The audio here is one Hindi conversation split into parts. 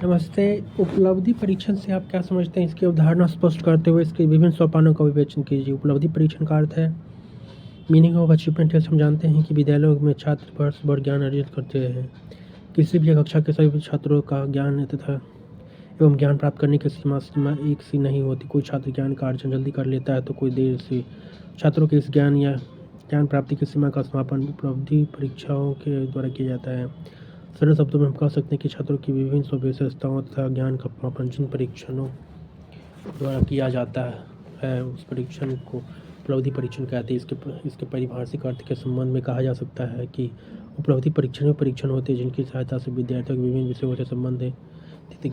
नमस्ते। उपलब्धि परीक्षण से आप क्या समझते हैं? इसकी अवधारणा स्पष्ट करते हुए इसके विभिन्न सोपानों का विवेचन कीजिए। उपलब्धि परीक्षण का अर्थ है मीनिंग ऑफ अचीवमेंट। हम जानते हैं कि विद्यालयों में छात्र वर्ष भर ज्ञान अर्जित करते हैं। किसी भी कक्षा के सभी छात्रों का ज्ञान तथा एवं ज्ञान प्राप्त करने की सीमा एक सी नहीं होती। कोई छात्र ज्ञान का अर्जन जल्दी कर लेता है तो कोई देर से। छात्रों के इस ज्ञान या ज्ञान प्राप्ति की सीमा का समापन उपलब्धि परीक्षाओं के द्वारा किया जाता है। सरल शब्दों में हम कह सकते हैं कि छात्रों की विभिन्न विशेषताओं तथा ज्ञान का मापन जिन परीक्षणों द्वारा किया जाता है उस परीक्षण को उपलब्धि परीक्षण कहते हैं। इसके पारिभाषिक अर्थ के संबंध में कहा जा सकता है कि उपलब्धि परीक्षण वे परीक्षण होते हैं जिनकी सहायता से विद्यार्थियों के विभिन्न विषयों से संबंधित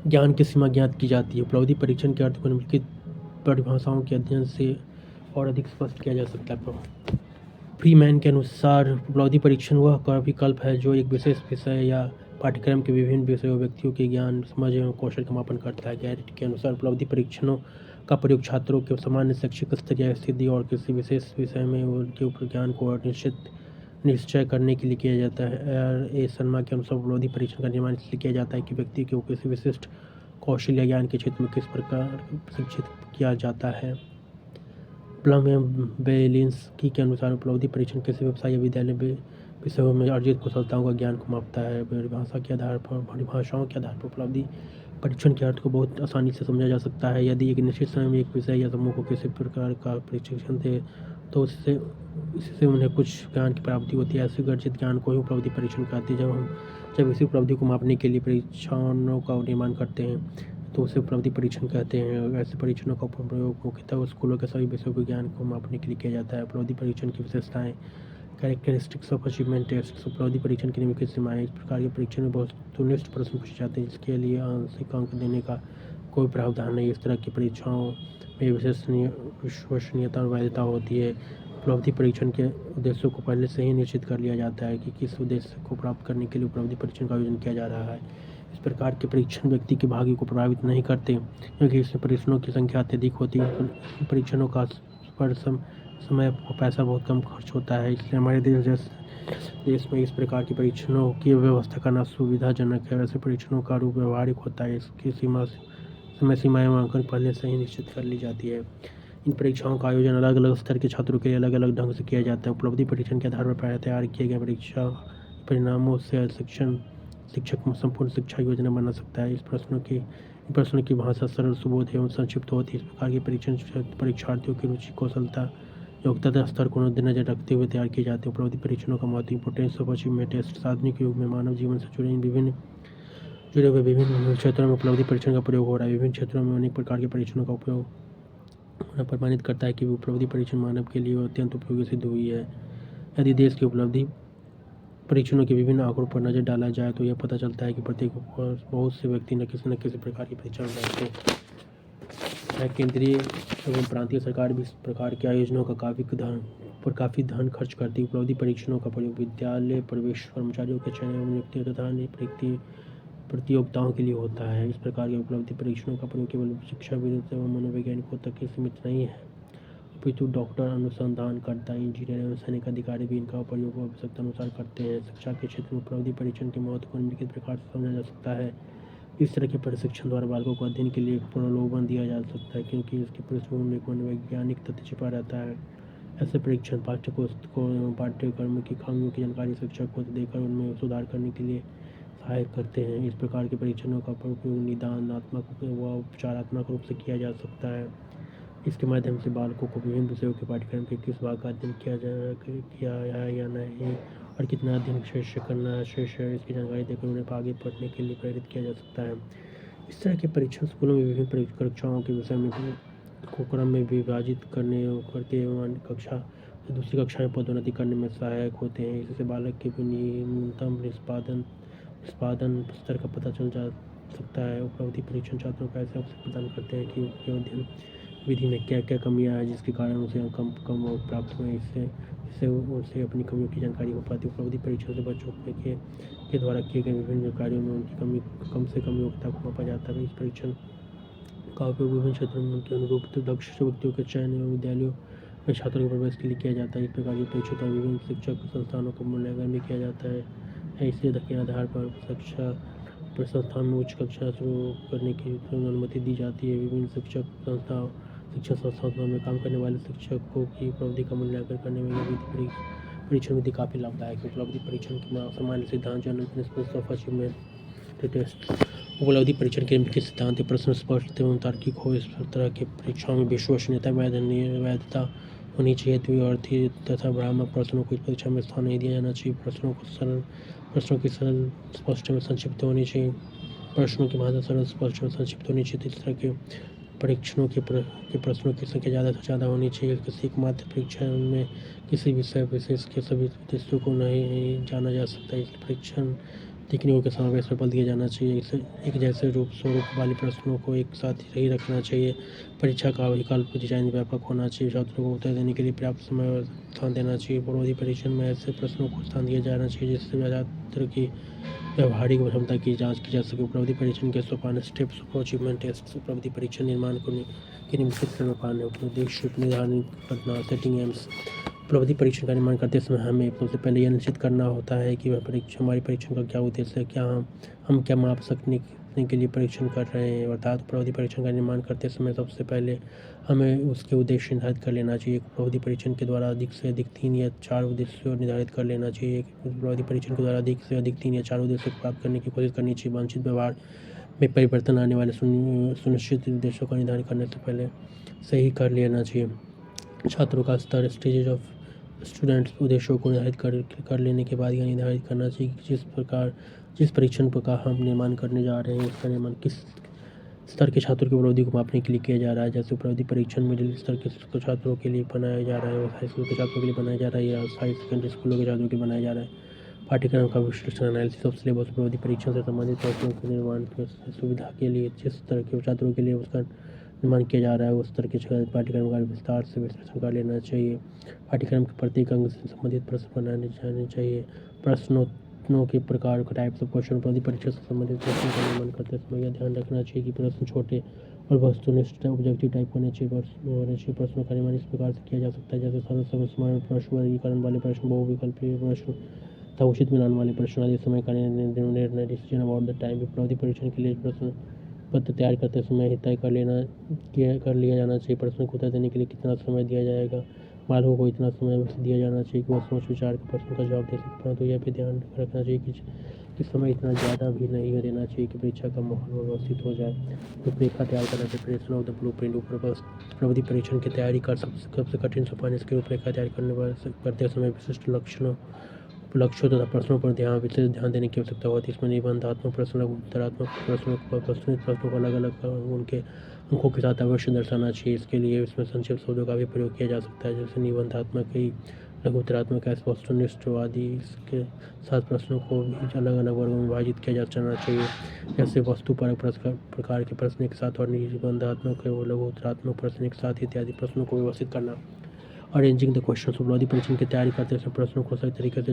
ज्ञान की सीमा ज्ञात की जाती है। उपलब्धि परीक्षण के अर्थ को निम्नलिखित परिभाषाओं के अध्ययन से और अधिक स्पष्ट किया जा सकता है। फ्रीमैन के अनुसार उपलब्धि परीक्षण वह विकल्प है जो एक विशेष विषय या पाठ्यक्रम के विभिन्न विषयों व्यक्तियों के ज्ञान, समझ एवं कौशल का मापन करता है। गैरेट के अनुसार उपलब्धि परीक्षणों का प्रयोग छात्रों के सामान्य शैक्षिक स्तर या स्थिति और किसी विशेष विषय में उनके ऊपर ज्ञान को निश्चय करने के लिए किया जाता है। शर्मा के अनुसार उपलब्धि परीक्षण का निर्माण इसलिए किया जाता है कि व्यक्ति को किसी विशिष्ट कौशल या ज्ञान के क्षेत्र में किस प्रकार प्रशिक्षित किया जाता है। प्लम एवं बेलिंस्की के अनुसार उपलब्धि परीक्षण किसी व्यवसाय या विद्यालय विषयों में अर्जित कुशलताओं का ज्ञान को मापता है। परिभाषाओं के आधार पर उपलब्धि परीक्षण के अर्थ को बहुत आसानी से समझा जा सकता है। यदि एक निश्चित समय में एक विषय या समूह को किसी प्रकार का प्रशिक्षण दे तो इससे उन्हें कुछ ज्ञान की प्राप्ति होती है। ऐसे अर्जित ज्ञान को ही उपलब्धि परीक्षण कहते हैं। जब इसी उपलब्धि को मापने के लिए परीक्षणों का निर्माण करते हैं तो उसे उपलब्धि परीक्षण कहते हैं। ऐसे परीक्षणों का प्रयोग मुख्यतः स्कूलों के सभी विषयों के ज्ञान को मापने के लिए किया जाता है। उपलब्धि परीक्षण की विशेषताएं। Characteristics of achievement test. उपलब्धि परीक्षण की निम्नलिखित सीमाएं। इस प्रकार के परीक्षण में बहुत सुनिश्चित प्रश्न पूछे जाते हैं जिसके लिए आंशिक अंक देने का कोई प्रावधान नहीं। इस तरह की परीक्षाओं में विश्वसनीयता और वैधता होती है। उपलब्धि परीक्षण के उद्देश्यों को पहले से ही निश्चित कर लिया जाता है कि किस उद्देश्य को प्राप्त करने के लिए उपलब्धि परीक्षण का आयोजन किया जा रहा है। इस प्रकार के परीक्षण व्यक्ति के भाग्य को प्रभावित नहीं करते क्योंकि इसमें परीक्षणों की संख्या अत्यधिक होती है। परीक्षणों का समय और पैसा बहुत कम खर्च होता है। इसलिए हमारे देश में इस प्रकार के परीक्षणों की व्यवस्था करना सुविधाजनक है। वैसे परीक्षणों का रूप व्यवहारिक होता है। इसकी समय सीमा एवं अंकन पहले से ही निश्चित कर ली जाती है। इन परीक्षाओं का आयोजन अलग अलग स्तर के छात्रों के लिए अलग अलग ढंग से किया जाता है। उपलब्धि परीक्षण के आधार पर तैयार किए गए परीक्षा परिणामों से शिक्षक संपूर्ण शिक्षा योजना बना सकता है। प्रश्नों की भाषा सरल, सुबोध एवं संक्षिप्त होती है। इस प्रकार के परीक्षण परीक्षार्थियों की रुचि, कौशलता, योग्यता स्तर को मद्देनजर रखते हुए तैयार किए जाते हैं। उपलब्धि परीक्षणों का महत्व। Importance of achievement test. आधुनिक युग में मानव जीवन से जुड़े हुए विभिन्न क्षेत्रों में उपलब्धि परीक्षण का प्रयोग हो रहा है। विभिन्न क्षेत्रों में अनेक प्रकार के परीक्षणों का उपयोग होना प्रमाणित करता है कि उपलब्धि परीक्षण मानव के लिए अत्यंत उपयोगी सिद्ध हुई है। यदि देश की उपलब्धि परीक्षणों के विभिन्न आंकड़ों पर नजर डाला जाए तो यह पता चलता है कि प्रत्येक वर्ष बहुत से व्यक्ति न किसी प्रकार की परीक्षा में बैठते हैं। केंद्रीय एवं प्रांतीय सरकार भी इस प्रकार के आयोजनों का काफ़ी धन खर्च करती है। उपलब्धि परीक्षणों का प्रयोग विद्यालय प्रवेश, कर्मचारियों के चयन एवं नियुक्ति तथा प्रतियोगिताओं के लिए होता है। इस प्रकार के उपलब्धि परीक्षणों का प्रयोग केवल शिक्षाविदों एवं मनोवैज्ञानिकों तक ही सीमित नहीं है अपितु डॉक्टर, अनुसंधानकर्ता, इंजीनियर एवं सैनिक अधिकारी भी इनका प्रयोग आवश्यकता अनुसार करते हैं। शिक्षा के क्षेत्र में उपलब्धि परीक्षण के महत्व को निम्नलिखित प्रकार से समझा जा सकता है। इस तरह के प्रशिक्षण द्वारा बालकों को अध्ययन के लिए प्रलोभन दिया जा सकता है क्योंकि इसकी पृष्ठभूमि में एक मनोवैज्ञानिक तथ्य छिपा रहता है। ऐसे परीक्षण पाठ्यपुस्तकों एवं पाठ्यक्रम की खामियों की जानकारी शिक्षक को देकर उनमें सुधार करने के लिए सहायक करते हैं। इस प्रकार के परीक्षणों का उपयोग निदानात्मक व उपचारात्मक रूप से किया जा सकता है। इसके माध्यम से बालकों को विभिन्न विषयों के पाठ्यक्रम के किस भाग का अध्ययन किया है या नहीं और कितना अध्ययन शेष है इसकी जानकारी देकर उन्हें आगे पढ़ने के लिए प्रेरित किया जा सकता है। इस तरह के परीक्षण स्कूलों में विभिन्न कक्षाओं के विषय में क्रम में विभाजित करके कक्षा से दूसरी कक्षा में पदोन्नति करने में सहायक होते हैं। इससे बालक के न्यूनतम निष्पादन स्तर का पता चल जा सकता है। उपलब्धि परीक्षण छात्रों को ऐसे अवसर प्रदान करते हैं कि उनके अध्ययन विधि में क्या क्या कमियां हैं जिसके कारण उसे कम प्राप्त हुए। इससे उनसे अपनी कमियों की जानकारी हो पाती है। उपलब्धि परीक्षण से बच्चों के द्वारा किए गए विभिन्न कार्यों में उनकी कम से कम योग्यता को मापा जाता है। इस परीक्षण का उपयोग विभिन्न क्षेत्रों में उनके अनुरूप दक्ष व्यक्तियों के चयन एवं विद्यालयों में छात्रों के प्रवेश के लिए किया जाता है। इस प्रकार की परीक्षा का विभिन्न शिक्षक संस्थानों का मूल्यांकन भी किया जाता है। इसलिए के आधार पर शिक्षा संस्थान में उच्च कक्षा शुरू करने की अनुमति दी जाती है। विभिन्न शिक्षण संस्थानों में काम करने वाले शिक्षकों की उपलब्धि का मूल्यांकन करने में यह विधि परीक्षण विधि काफ़ी लाभदायक है। उपलब्धि परीक्षण के सामान्य सिद्धांत ऑफ अचीवमेंट टेस्ट। उपलब्धि परीक्षण के मुख्य सिद्धांत प्रश्न स्पष्ट एवं तार्किक हो। इस तरह के परीक्षाओं में विश्वसनीयता वैधता होनी चाहिए। द्विअर्थी तथा भ्रामक प्रश्नों को इस परीक्षा में स्थान नहीं दिया जाना चाहिए। प्रश्नों की सरल स्पष्ट एवं संक्षिप्त होनी चाहिए। प्रश्नों की भाषा सरल स्पष्ट एवं संक्षिप्त होनी चाहिए। इस तरह के परीक्षणों के प्रश्नों की संख्या ज़्यादा से ज़्यादा होनी चाहिए। किसी एकमात्र परीक्षण में किसी विषय विशेष के सभी उद्देश्यों को नहीं जाना जा सकता। इसलिए परीक्षण तकनीकों के समावेश पर बल दिया जाना चाहिए। इसे एक जैसे स्वरूप वाले प्रश्नों को एक साथ ही रखना चाहिए। परीक्षा का विकल्प डिजाइन व्यापक होना चाहिए। छात्रों को उत्तर देने के लिए पर्याप्त समय और स्थान देना चाहिए। पूर्ववर्ती परीक्षण में ऐसे प्रश्नों को स्थान दिया जाना चाहिए जिससे छात्र की व्यवहारिक क्षमता की जांच की जा सके। उपलब्धि परीक्षण के सोपान स्टेप्स ऑफ अचीवमेंट टेस्ट। उपलब्धि परीक्षण निर्माण को निम्नलिखित चरण उद्देश्य निर्धारित करना। Setting AIIMS. उपलब्धि परीक्षण का निर्माण करते समय हमें सबसे पहले यह निश्चित करना होता है कि हमारी परीक्षण का क्या उद्देश्य है। क्या हम क्या माप सकने के लिए परीक्षण कर रहे हैं। अर्थात उपलब्धि परीक्षण का निर्माण करते समय सबसे पहले हमें उसके उद्देश्य निर्धारित कर लेना चाहिए। उपलब्धि परीक्षण के द्वारा अधिक से अधिक 3 या 4 उद्देश्य निर्धारित कर लेना चाहिए। उपलब्धि परीक्षण के द्वारा अधिक से अधिक 3 या 4 उद्देश्य को प्राप्त करने की कोशिश करनी चाहिए। वांछित व्यवहार में परिवर्तन आने वाले सुनिश्चित उद्देश्यों का निर्धारण करने से पहले सही कर लेना चाहिए। छात्रों का स्तर स्टेजेज ऑफ स्टूडेंट्स उद्देश्यों को निर्धारित कर लेने के बाद यह निर्धारित करना चाहिए कि जिस परीक्षण का हम निर्माण करने जा रहे हैं उसका निर्माण किस स्तर के छात्रों की उपलब्धि को मापने के लिए किया जा रहा है। जैसे उपलब्धि परीक्षण मिडिल स्तर के छात्रों के लिए बनाया जा रहा है, हाई स्कूल के छात्रों के लिए बनाया जा रहा है या हाई सेकेंडरी स्कूलों के छात्रों के लिए बनाया जा रहा है। पाठ्यक्रम का विश्लेषण एनालिसिस ऑफ सिलेबस। उपलब्धि परीक्षण से संबंधित प्रश्नों के निर्माण की सुविधा के लिए जिस स्तर के छात्रों के लिए उसका निर्माण किया जा रहा है उस स्तर के पाठ्यक्रम का विस्तार से विश्लेषण कर लेना चाहिए। पाठ्यक्रम के प्रत्येक अंग से संबंधित प्रश्न बनाने जाने चाहिए। प्रश्नों के प्रकार का टाइप्स ऑफ क्वेश्चन। उपलब्धि परीक्षा से संबंधित प्रश्नों का निर्माण करते समय यह ध्यान रखना चाहिए कि प्रश्न छोटे और वस्तुनिष्ठ ऑब्जेक्टिव टाइप होने चाहिए। प्रश्नों का निर्माण इस प्रकार से किया जा सकता है जैसे सरल समस्या प्रश्न, वर्गीकरण वाले प्रश्न, बहुविकल्पीय प्रश्न तथा उचित मिलान वाले प्रश्न आदि। समय का निर्णय डिसीजन अबाउट द टाइम। उपलब्धि परीक्षण के लिए प्रश्न पत्र तैयार करते समय ही तय कर लिया जाना चाहिए। प्रश्न को उत्तर देने के लिए कितना समय दिया जाएगा। बालकों को इतना समय दिया जाना चाहिए कि वह सोच विचार कर प्रश्न का जवाब दे सके, परंतु यह भी ध्यान रखना चाहिए कि समय इतना ज़्यादा भी नहीं देना चाहिए कि परीक्षा का माहौल व्यवस्थित हो जाए। रूपरेखा तैयार करना। Preparation of the blueprint. उपलब्धि परीक्षण की तैयारी कर सबसे कठिन सोपान इसकी रूपरेखा तैयार करते समय विशिष्ट लक्ष्यों तथा प्रश्नों पर विशेष ध्यान देने की आवश्यकता होती है। इसमें निबंधात्मक प्रश्न, उत्तरात्मक प्रश्नों को अलग अलग उनके अंकों के साथ अवश्य दर्शाना चाहिए। इसके लिए इसमें संक्षिप्त शब्दों का भी प्रयोग किया जा सकता है जैसे निबंधात्मक, लघुत्तरात्मक, वस्तुनिष्ठ आदि। इसके साथ प्रश्नों को भी अलग अलग वर्गों में विभाजित किया जाना चाहिए जैसे वस्तु पर प्रकार के प्रश्न एक साथ और निबंधात्मक व लघुत्तरात्मक प्रश्न एक साथ इत्यादि प्रश्नों को व्यवस्थित करना। Arranging the question. उपलब्धि परीक्षण की तैयारी करते समय प्रश्नों को सही तरीके से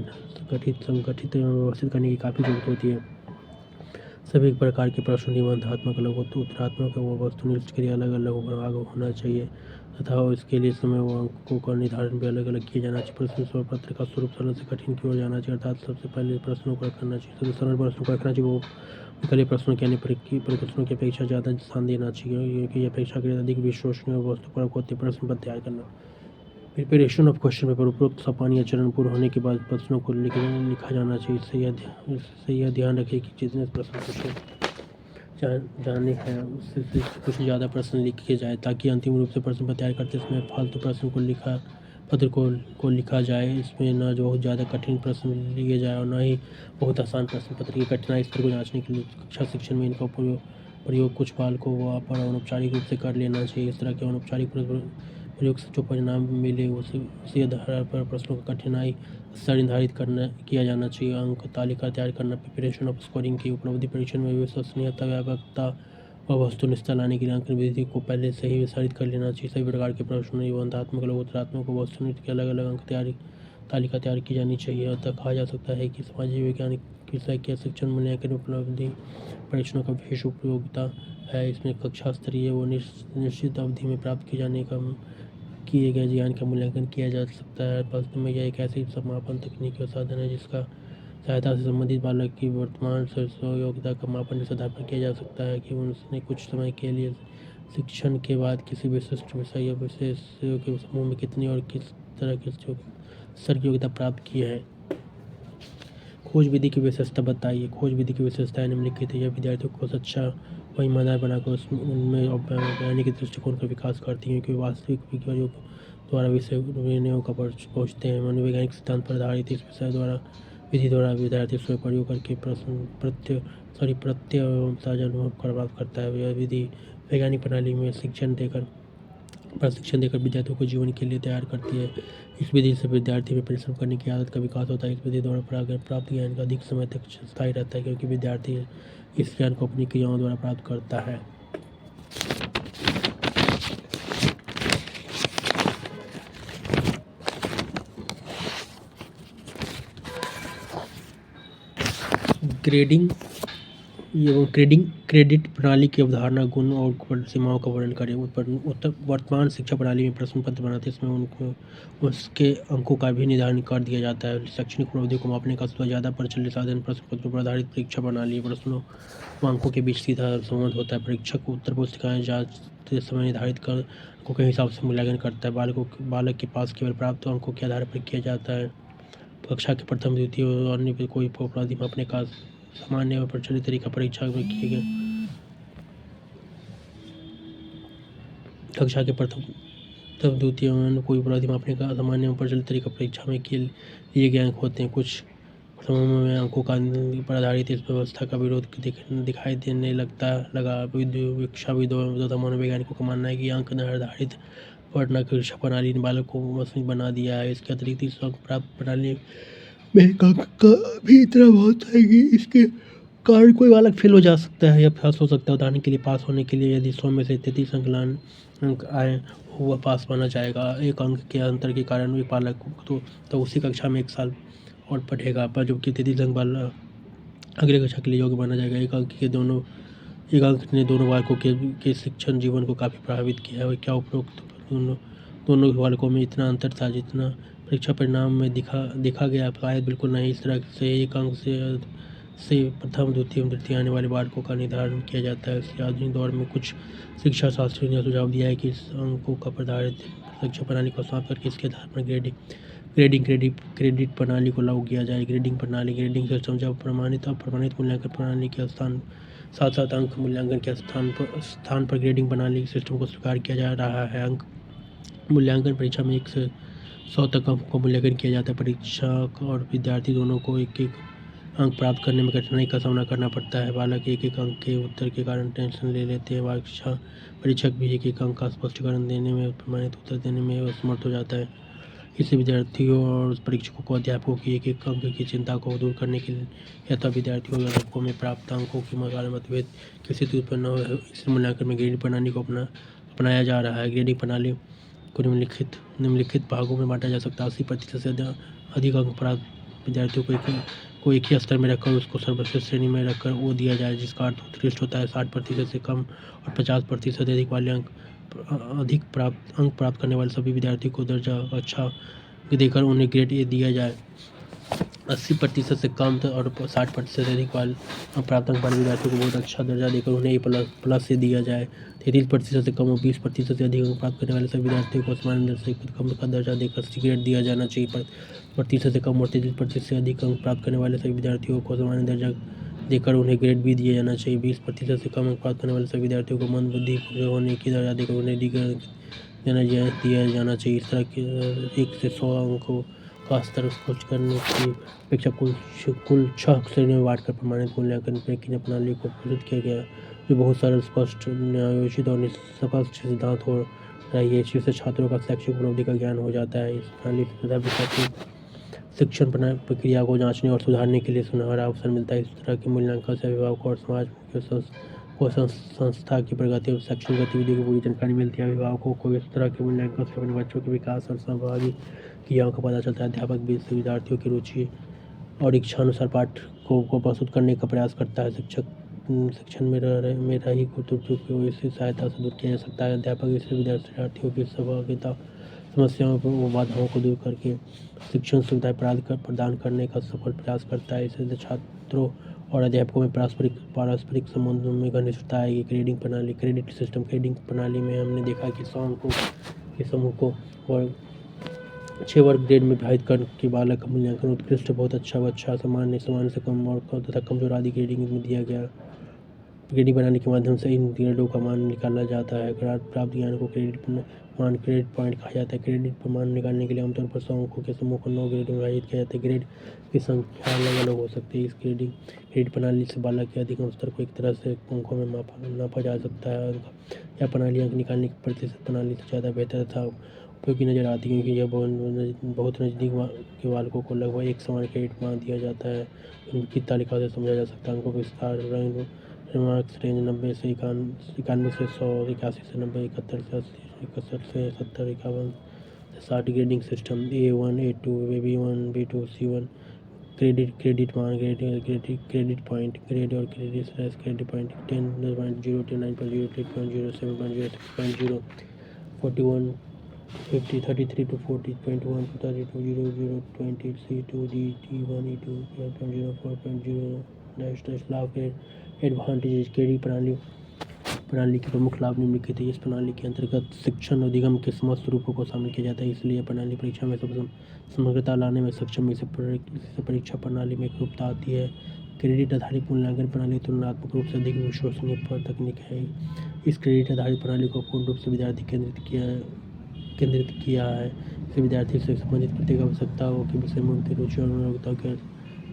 संगठित एवं व्यवस्थित करने की काफ़ी जरूरत होती है। सभी प्रकार के प्रश्न निबंधात्मक, लघुत्तरात्मक व वस्तुनिष्ठ के लिए अलग अलग भाग होना चाहिए तथा इसके लिए समय व अंकों का निर्धारण भी अलग अलग किया जाना चाहिए। प्रश्न पत्र का स्वरूप सरल से कठिन की ओर जाना चाहिए। अर्थात सबसे पहले प्रश्नों को रखना चाहिए, सबसे सरल प्रश्नों को रखना चाहिए। वो विकल्प प्रश्नों के अन्य प्रश्नों की अपेक्षा ज़्यादा स्थान देना चाहिए कि अपेक्षा के अधिक विश्वसनीय वस्तुपरक होते प्रश्न पत्र तैयार करना। Preparation of question paper. उपरोक्त सोपान या चरण पूर्ण होने के बाद प्रश्नों को लिखा जाना चाहिए। इससे यह ध्यान रखें कि जितने प्रश्न पूछे जाने हैं उससे कुछ ज़्यादा प्रश्न लिखे जाए ताकि अंतिम रूप से प्रश्न पत्र तैयार करते समय फालतू प्रश्न को लिखा जाए। इसमें न जो बहुत ज़्यादा कठिन प्रश्न लिए जाए और न ही बहुत आसान प्रश्न पत्र की कठिनाई स्तर को जांचने के लिए कक्षा शिक्षण में इनका प्रयोग कुछ बालकों पर अनौपचारिक रूप से कर लेना चाहिए। इस तरह के अनौपचारिक प्रयोग से जो परिणाम मिले उसी आधार पर प्रश्नों का कठिनाई स्तर निर्धारित किया जाना चाहिए। अंक तालिका तैयार करना। प्रिपरेशन ऑफ स्कोरिंग की। उपलब्धि परीक्षण में विश्वसनीयता, व्यापकता व वस्तुनिष्ठता लाने के लिए अंकन विधि को पहले से ही विस्तारित कर लेना चाहिए। सभी प्रकार के प्रश्नों निबंधात्मक, लघुत्तरात्मक व वस्तुनिष्ठ के अलग अलग अंक तालिका तैयार की जानी चाहिए। अतः कहा जा सकता है कि सामाजिक विज्ञान विषय के शिक्षण मूल्यांकन उपलब्धि परीक्षणों का विशेष उपयोगिता है। इसमें कक्षा स्तरीय व निश्चित अवधि में प्राप्त किए गए ज्ञान का मूल्यांकन किया जा सकता है। वास्तव में यह एक ऐसी समापन तकनीक और साधन है जिसका सहायता से संबंधित बालक की वर्तमान योग्यता का मापन इस आधार पर किया जा सकता है कि उसने कुछ समय के लिए शिक्षण के बाद किसी विशिष्ट विषय या विषयों के समूह में कितनी और किस तरह की स्तर की योग्यता प्राप्त की है। खोज विधि की विशेषता बताइए। खोज विधि की विशेषताएं निम्नलिखित है। यह विद्यार्थियों को सच्चा व ईमानदार बनाकर उनमें वैज्ञानिक दृष्टिकोण का विकास करती है, क्योंकि वास्तविक विज्ञानियों द्वारा विषय निर्णयों का पहुँचते हैं। मनोवैज्ञानिक सिद्धांत पर आधारित इस विषय द्वारा विधि द्वारा विद्यार्थी स्वयं प्रयोग करके प्रत्यय एवं ताजा अनुभव प्राप्त करता है। यह विधि वैज्ञानिक प्रणाली में प्रशिक्षण देकर विद्यार्थियों को जीवन के लिए तैयार करती है। इस विधि से विद्यार्थी में परिश्रम करने की आदत का विकास होता है। इस विधि द्वारा प्राप्त ज्ञान का अधिक समय तक स्थायी रहता है, क्योंकि विद्यार्थी इस ज्ञान को अपनी क्रियाओं द्वारा प्राप्त करता है। ग्रेडिंग एवं क्रेडिट प्रणाली की अवधारणा, गुण और सीमाओं का वर्णन करें। वर्तमान शिक्षा प्रणाली में प्रश्न पत्र बनाते समय उनको उसके अंकों का भी निर्धारण कर दिया जाता है। शैक्षणिक उपलब्धि को मापने का सबसे ज़्यादा प्रचलित साधन प्रश्न पत्रों पर आधारित परीक्षा प्रणाली है। प्रश्नों व अंकों के बीच सीधा संबंध होता है। परीक्षक को उत्तर पुस्तिकाएं जांचते समय निर्धारित कर अंकों के हिसाब से मूल्यांकन करता है। बालक के पास केवल प्राप्त अंकों के आधार पर किया जाता है। कक्षा के प्रथम, द्वितीय और अन्य कोई उपलब्धि मापने का सामान्य एवं प्रचलित तरीका परीक्षा में किए गए। कक्षा के प्रथम, द्वितीय और कोई उपलब्धि मापने का सामान्य एवं प्रचलित तरीका परीक्षा में लिए गए अंक होते हैं। कुछ समूहों में अंकों का पर आधारित इस व्यवस्था का विरोध दिखाई देने लगा। विवेकविदों तथा मनोवैज्ञानिकों का मानना है कि अंक आधारित पढ़ना शिक्षा प्रणाली ने बालक को मशीन बना दिया है। इसके अतिरिक्त इस अंक प्राप्त प्रणाली में एक अंक का भी इतना बहुत है कि इसके कारण कोई बालक फेल हो जा सकता है या पास हो सकता है। उदाहरण के लिए, पास होने के लिए यदि 100 में से 33 अंक आए, हुआ पास माना जाएगा। एक अंक के अंतर के कारण एक बालक तो उसी कक्षा में 1 साल और पढ़ेगा, पर जबकि 33 अंक वाला अगले कक्षा के लिए योग्य माना जाएगा। एक अंक ने दोनों बालकों के शिक्षण जीवन को काफ़ी प्रभावित किया है। क्या उपरोक्त दोनों बालकों में इतना अंतर था जितना परीक्षा परिणाम में देखा गया? शायद बिल्कुल नहीं। इस तरह से एक अंक से प्रथम, द्वितीय एवं तृतीय आने वाले बालकों का निर्धारण किया जाता है। इसके आधुनिक दौर में कुछ शिक्षा शास्त्रियों ने सुझाव दिया है कि इस अंकों का आधारित शिक्षा प्रणाली को समाप्त करके इसके आधार पर क्रेडिट प्रणाली को लागू किया जाए। ग्रेडिंग सिस्टम जब प्रमाणित मूल्यांकन प्रणाली के साथ अंक मूल्यांकन के स्थान पर ग्रेडिंग प्रणाली सिस्टम को स्वीकार किया जा रहा है। अंक मूल्यांकन परीक्षा में 1 से 100 तक अंकों का मूल्यांकन किया जाता है। परीक्षक और विद्यार्थी दोनों को एक अंक प्राप्त करने में कठिनाई का सामना करना पड़ता है। बालक एक अंक के उत्तर के कारण टेंशन ले लेते हैं। परीक्षक भी एक अंक का स्पष्टीकरण देने में, प्रमाणित उत्तर देने में असमर्थ हो जाता है। इससे विद्यार्थियों और परीक्षकों को अध्यापकों की एक अंक की चिंता को दूर करने के लिए या तब विद्यार्थियों और अध्यापकों में प्राप्त अंकों के मुकाबले मतभेद की स्थिति उत्पन्न हो। इस मूल्यांकन में ग्रेडिंग प्रणाली को अपनाया जा रहा है। ग्रेडिंग प्रणाली को निम्नलिखित भागों में बांटा जा सकता है। 80% से अधिक अंक प्राप्त विद्यार्थियों को एक ही स्तर में रखकर उसको सर्वश्रेष्ठ श्रेणी में रखकर वो दिया जाए, जिसका अर्थ उत्कृष्ट होता है। 60% से कम और 50% अधिक वाले अंक प्राप्त करने वाले सभी विद्यार्थियों को दर्जा अच्छा देकर उन्हें ग्रेड ए दिया जाए। 80% से कम और 60% से अधिक वाले प्राप्त अंक वाले विद्यार्थियों को बहुत अच्छा दर्जा देकर उन्हें ए+ से दिया जाए। 33% से कम और 20% से अधिक अंक प्राप्त करने वाले सभी विद्यार्थियों को सामान्य से कम का दर्जा देकर सी ग्रेड दिया जाना चाहिए। प्रतिशत से कम और 33% से अधिक अंक प्राप्त करने वाले सभी विद्यार्थियों को सामान्य दर्जा देकर उन्हें ग्रेड बी दिया जाना चाहिए। 20% से कम अंक प्राप्त करने वाले सभी विद्यार्थियों को मंदबुद्धि होने की दर्जा देकर उन्हें डी ग्रेड दिया जाना चाहिए। इस तरह के 1 से 100 अंकों का स्तर स्पष्ट करने की अपेक्षा कुल 6 श्रेणियों में बांटकर प्रमाणित मूल्यांकन प्रणाली को प्रस्तुत किया गया, जो बहुत सरल, स्पष्ट, न्यायोचित और निष्पक्ष सिद्धांत हो रही है। इससे छात्रों का शैक्षिक उपलब्धि का ज्ञान हो जाता है। इस प्रणाली से विद्यार्थी शिक्षण प्रक्रिया को जांचने और सुधारने के लिए सुनहरा अवसर मिलता है। इस तरह के मूल्यांकन से अभिभावकों और समाज को संस्था की प्रगति और शैक्षणिक गतिविधियों की पूरी जानकारी मिलती है। अभिभावकों को इस तरह के मूल्यांकन से अपने बच्चों के विकास और सहभागी क्रियाओं का पता चलता है। अध्यापक भी इससे विद्यार्थियों की रुचि और इच्छानुसार पाठ को प्रस्तुत करने का प्रयास करता है। शिक्षण में रही त्रुटियों को इसकी सहायता से दूर किया जा सकता है। अध्यापक इससे विद्यार्थियों की सहभागिता समस्याओं व बाधाओं को दूर करके शिक्षण सुविधाएं प्रदान करने का सफल प्रयास करता है। इससे छात्रों और अध्यापकों में पारस्परिक संबंधों में घनिष्ठता आएगी। क्रेडिट सिस्टम में हमने देखा कि समूह को और 6 वर्ग ग्रेड में विभाजित करके बालक का मूल्यांकन उत्कृष्ट, बहुत अच्छा, सामान्य से कम और तथा कमजोर आदि ग्रेडिंग में दिया गया। ग्रेडिंग प्रणाली के माध्यम से इन ग्रेडों का मान निकाला जाता है। प्राप्त ज्ञान को क्रेडिट पॉइंट कहा जाता है। क्रेडिट पर मान निकालने के लिए आमतौर पर 100 अंकों के समूह को 9 ग्रेड में विभाजित किया जाता है। ग्रेड की संख्या अलग अलग हो सकती है। इस क्रेडिट प्रणाली से बालक के अधिगम स्तर को एक तरह से अंकों में नापा जा सकता है। यह प्रणाली अंक निकालने की प्रतिशत प्रणाली से ज़्यादा बेहतर तथा उपयोगी नजर आती है, क्योंकि यह बहुत नज़दीक के बालकों को लगभग एक समान क्रेडिट मान दिया जाता है। इनकी तालिका से समझा जा सकता है। अंकों का विस्तार मार्क्स रेंज 90 से 91 से 100, 81 से 90, 71 से 80, 61 से 70, 51 से 60। Grading system A1, A2, B1, B2, C1। Credit मान क्रेडिट पॉइंट ग्रेड और credit point 10.0, 9.0, 8.0, 7.0, 6.0, 41, 50, 33 to 40.1, 32, 00, 20, C2, D1, E2, 12.0, 4.0 लाभ। एडवांटेज क्रेडिट प्रणाली के प्रमुख लाभ निम्नलिखित है। इस प्रणाली के अंतर्गत शिक्षण अधिगम के समस्त रूपों को शामिल किया जाता है, इसलिए प्रणाली परीक्षा में समग्रता लाने में सक्षम। इससे परीक्षा प्रणाली में एकरूपता आती है। क्रेडिट आधारित मूल्यांकन प्रणाली तुलनात्मक रूप से अधिक विश्वसनीय तकनीक है। इस क्रेडिट आधारित प्रणाली को पूर्ण रूप से विद्यार्थी केंद्रित किया है। इससे विद्यार्थी से संबंधित प्रत्येक आवश्यकताओं के विषय में उनकी रुचि और योग्यता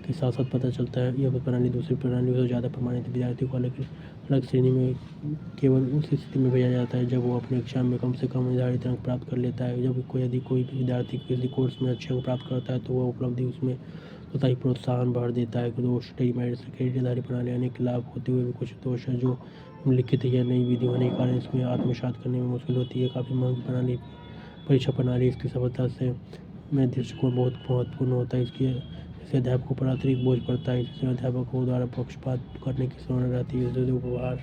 के साथ साथ पता चलता है। यह प्रणाली दूसरी प्रणालियों से ज़्यादा प्रमाणित विद्यार्थी को अलग श्रेणी में केवल उस स्थिति में भेजा जाता है जब वो अपने एग्जाम में कम से कम निर्धारित अंक प्राप्त कर लेता है। जब कोई भी विद्यार्थी किसी कोर्स में अच्छे अंक प्राप्त करता है तो वह उपलब्धि उसमें स्वतः ही प्रोत्साहन बढ़ देता है। दोष क्रेडिट आधारित प्रणाली अनेक लाभ होते हुए भी कुछ दोष है जो लिखित या नई विधि होने के कारण इसमें आत्मसात करने में मुश्किल होती है। काफ़ी महंगी परीक्षा प्रणाली इसकी सफलता से में दृष्टिकोण बहुत महत्वपूर्ण होता है। इससे अध्यापकों पर अतिरिक्त बोझ पड़ता है। इससे अध्यापकों द्वारा पक्षपात करने की संभावना रहती है, इससे उपहार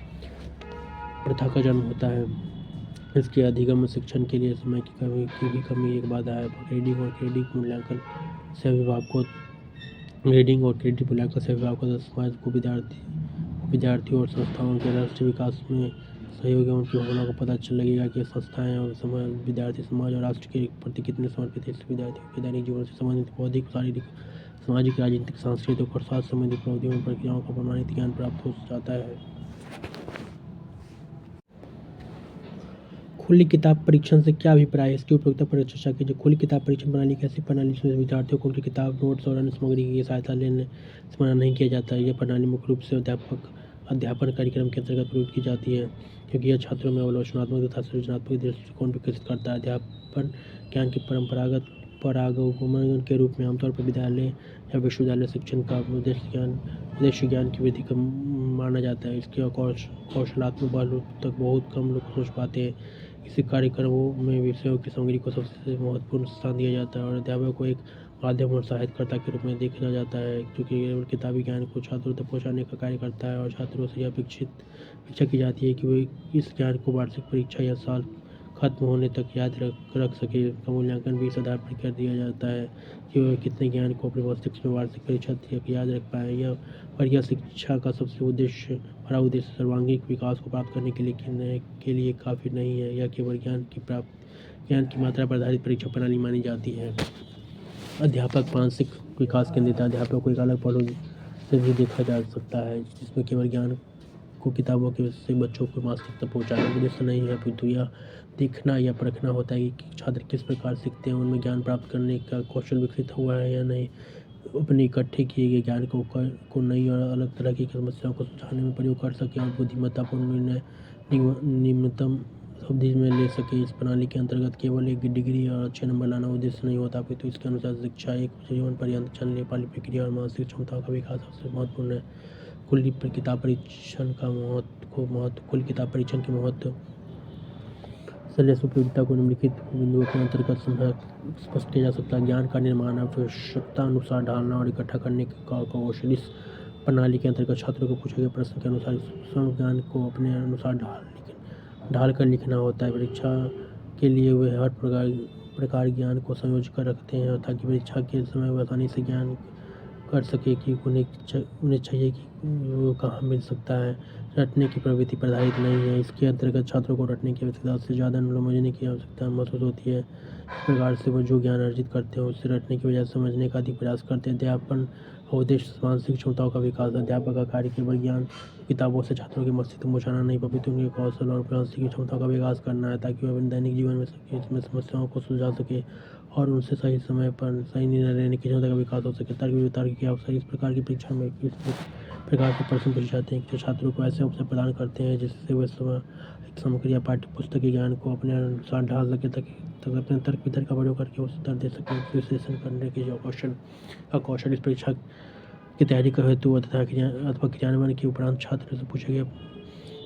प्रथा का जन्म होता है। इसके अधिगम शिक्षण के लिए समय की भी कमी एक बाधा है। ग्रेडिंग और क्रेडिट मूल्यांकन से अभिभावकों तथा समाज को विद्यार्थियों और संस्थाओं के राष्ट्रीय विकास में सहयोग एवं उनकी भावना को पता चल लगेगा कि संस्थाएं और विद्यार्थी समाज और राष्ट्र के प्रति कितने समर्पित है। विद्यार्थियों के दैनिक जीवन से संबंधित बौद्धिक, शारीरिक, सामाजिक, राजनीतिक, सांस्कृतिक और स्वास्थ्य संबंधी प्रौद्योगिकी और प्रक्रियाओं का प्रमाणित ज्ञान प्राप्त हो जाता है। खुली किताब परीक्षण से क्या अभिप्राय है, इसकी उपयोगिता पर चर्चा कीजिए। खुली किताब परीक्षण प्रणाली एक ऐसी प्रणाली जिसमें विद्यार्थियों को उनकी किताब, नोट्स और अन्य सामग्री की सहायता लेने से मना नहीं किया जाता है। यह प्रणाली मुख्य रूप से अध्यापन कार्यक्रम के अंतर्गत प्रयोग की जाती है, क्योंकि यह छात्रों में आलोचनात्मक तथा सृजनात्मक दृष्टिकोण विकसित करता है। अध्यापन ज्ञान के परागमन के रूप में आमतौर पर विद्यालय या विश्वविद्यालय शिक्षण का उद्देश्य ज्ञान की वृद्धि का माना जाता है। इसके कौशलात्मक पहलू तक बहुत कम लोग सोच पाते हैं। इसी कार्यक्रमों में विषयों की सामग्री को सबसे महत्वपूर्ण स्थान दिया जाता है और अध्यापक को एक माध्यम और सहायताकर्ता के रूप में देखा जाता है, क्योंकि केवल किताबी ज्ञान को छात्रों तक पहुंचाने का कार्य करता है। और छात्रों से यह अपेक्षा की जाती है कि वे इस ज्ञान को वार्षिक परीक्षा या साल खत्म होने तक याद रख सके। इसका मूल्यांकन भी इस आधार पर कर दिया जाता है कि वे कितने ज्ञान को अपने मस्तिष्क में वार्षिक परीक्षा तक याद रख पाए। यह शिक्षा का सबसे बड़ा उद्देश्य सर्वांगीण विकास को प्राप्त करने के लिए काफ़ी नहीं है। यह केवल ज्ञान की मात्रा पर आधारित परीक्षा प्रणाली मानी जाती है। अध्यापक मानसिक विकास केंद्रित अध्यापक को एक अलग पहलू से भी देखा जा सकता है, जिसमें केवल ज्ञान को किताबों के से बच्चों को मस्तिष्क तक पहुँचाना उद्देश्य नहीं है, पितु यह देखना या परखना होता है कि छात्र किस प्रकार सीखते हैं, उनमें ज्ञान प्राप्त करने का कौशल विकसित हुआ है या नहीं, अपने इकट्ठे किए गए ज्ञान को नई और अलग तरह की समस्याओं को सुलझाने में प्रयोग कर सके और बुद्धिमत्तापूर्ण निर्णय निम्नतम अवधि में ले सके। इस प्रणाली के अंतर्गत केवल एक डिग्री और अच्छे नंबर लाना उद्देश्य नहीं होता, अपितु इसके अनुसार शिक्षा एक जीवन पर्यंत चलने वाली प्रक्रिया और मानसिक क्षमताओं का विकास सबसे महत्वपूर्ण है। खुली किताब परीक्षण के महत्व सलह उपयोगिता को निम्नलिखित बिंदुओं के अंतर्गत स्पष्ट किया जा सकता है। ज्ञान का निर्माण, आवश्यकता अनुसार ढालना और इकट्ठा करने का कौशल। इस प्रणाली के अंतर्गत छात्रों को पूछे गए प्रश्न के अनुसार स्वयं ज्ञान को अपने अनुसार ढाल कर लिखना होता है। परीक्षा के लिए वे हर प्रकार ज्ञान को संयोज कर रखते हैं ताकि परीक्षा के समय वो आसानी से ज्ञान कर सके कि उन्हें चाहिए कि वो कहाँ मिल सकता है। रटने की प्रवृत्ति प्रधारित नहीं है। इसके अंतर्गत छात्रों को रटने की आवश्यकता से ज़्यादा समझने की आवश्यकता महसूस होती है। इस प्रकार से वो जो ज्ञान अर्जित करते हैं उससे रटने की बजाय समझने का अधिक प्रयास करते हैं। अध्यापन का उद्देश्य मानसिक क्षमताओं का विकास। अध्यापक का कार्य केवल ज्ञान किताबों से छात्रों के मस्तिष्क में पहुँचाना नहीं, अपितु उनके कौशल और मानसिक क्षमताओं का विकास करना है ताकि वह अपने दैनिक जीवन में इसमें समस्याओं को सुलझा सके और उनसे सही समय पर सही निर्णय लेने की क्षमता का विकास हो सके। तर्क वितर्क की अवसर। इस प्रकार की परीक्षा में किस प्रकार के प्रश्न पूछे जाते हैं जो छात्रों को ऐसे अवसर प्रदान करते हैं जिससे वे सामग्री या पाठ्य पुस्तक के ज्ञान को अपने अनुसार ढाल सके तक अपने तर्क वितर्क का प्रयोग करके उत्तर दे सके। विश्लेषण करने के जो कौशल इस परीक्षा की तैयारी का हेतु अथवा क्रियान्वयन के उपरांत छात्र से पूछे गए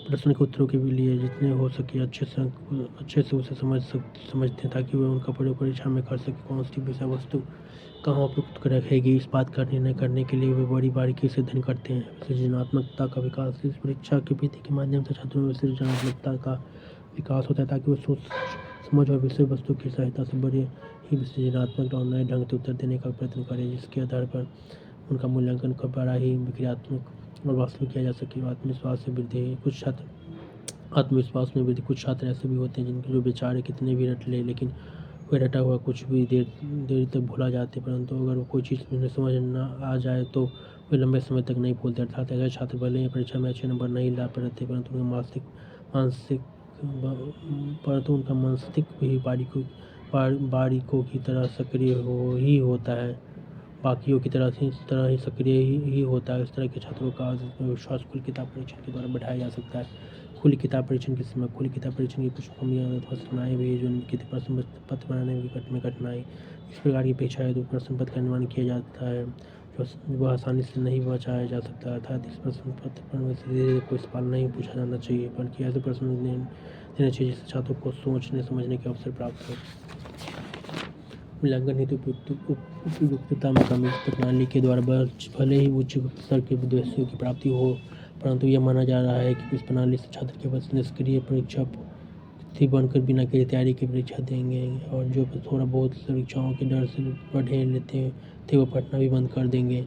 प्रश्न के उत्तरों के लिए जितने हो सके अच्छे से उसे समझते हैं ताकि वे उनका प्रयोग परीक्षा में कर सके। कौन सी विषय वस्तु कहाँ उपयुक्त रहेगी इस बात का निर्णय करने के लिए वे बड़ी बारीकी से अध्ययन करते हैं। सृजनात्मकता का विकास। इस परीक्षा की विधि के माध्यम से छात्रों में सृजनात्मकता का विकास होता है ताकि वे सोच समझ और विषय वस्तु की सहायता से बड़े ही सृजनात्मक और नए ढंग से उत्तर देने का प्रयत्न करें जिसके आधार पर उनका मूल्यांकन का बड़ा ही विक्रियात्मक और वास्तविक किया जा सके। आत्मविश्वास से वृद्धि। कुछ छात्र आत्मविश्वास में वृद्धि। कुछ छात्र ऐसे भी होते हैं जिनके जो बेचारे कितने भी रट ले लेकिन वह रटा हुआ कुछ भी देर तक भुला जाते, परंतु अगर वो कोई चीज़ उन्हें समझ ना आ जाए तो वे लंबे समय तक नहीं भूलते। अर्थात ऐसे छात्र भले ही परीक्षा में अच्छे नंबर नहीं ला पाते परंतु उनका मस्तिष्क भी बारीकों की तरह सक्रिय होता है, बाकियों की तरह ही सक्रिय ही होता है। इस तरह के छात्रों का आत्मविश्वास खुली किताब परीक्षण के द्वारा बढ़ाया जा सकता है। खुली किताब परीक्षण के समय खुली किताब परीक्षण की कुछ कमियाँ अथवा सीमाएँ भी जो उनके प्रश्न पत्र बनाने में कठिनाई। इस प्रकार की परीक्षा हेतु प्रश्न पत्र का निर्माण किया जाता है जो वह आसानी से नहीं बचाया जा सकता। अर्थात इस प्रश्न पत्र पर सीधे कोई सवाल नहीं पूछा जाना चाहिए बल्कि ऐसे प्रश्न देना चाहिए जिससे छात्रों को सोचने समझने के अवसर प्राप्त हो। मूल्यांकन हेतु उपयुक्तता में कमी। इस प्रणाली के द्वारा भले ही उच्च स्तर के उद्देश्यों की प्राप्ति हो परंतु यह माना जा रहा है कि इस प्रणाली से छात्र केवल निष्क्रिय परीक्षार्थी बनकर बिना किसी तैयारी के परीक्षा देंगे और जो थोड़ा बहुत परीक्षाओं के डर से पढ़े लेते थे वो पढ़ना भी बंद कर देंगे।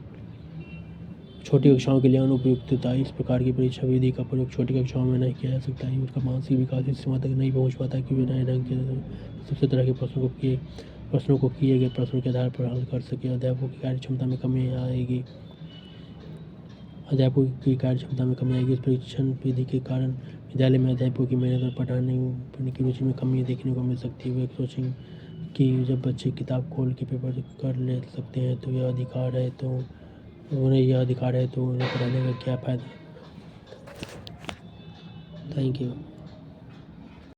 छोटी कक्षाओं के लिए अनुपयुक्तता। इस प्रकार की परीक्षा विधि का प्रयोग छोटी कक्षाओं में नहीं किया जा सकता है। उसका मानसिक विकास इस सीमा तक नहीं पहुँच पाता कि वे नए ढंग के सबसे तरह के प्रश्नों को किए गए प्रश्नों के आधार पर हल कर सके। अध्यापकों की कार्यक्षमता में कमी आएगी। इस परीक्षण विधि के कारण विद्यालय में अध्यापकों की मेहनत और पढ़ाने की रुचि में कमी देखने को मिल सकती है। वे सोचेंगे कि जब बच्चे किताब खोल के पेपर कर ले सकते हैं तो उन्हें यह अधिकार है तो उन्हें पढ़ाने का क्या फ़ायदा। Thank you.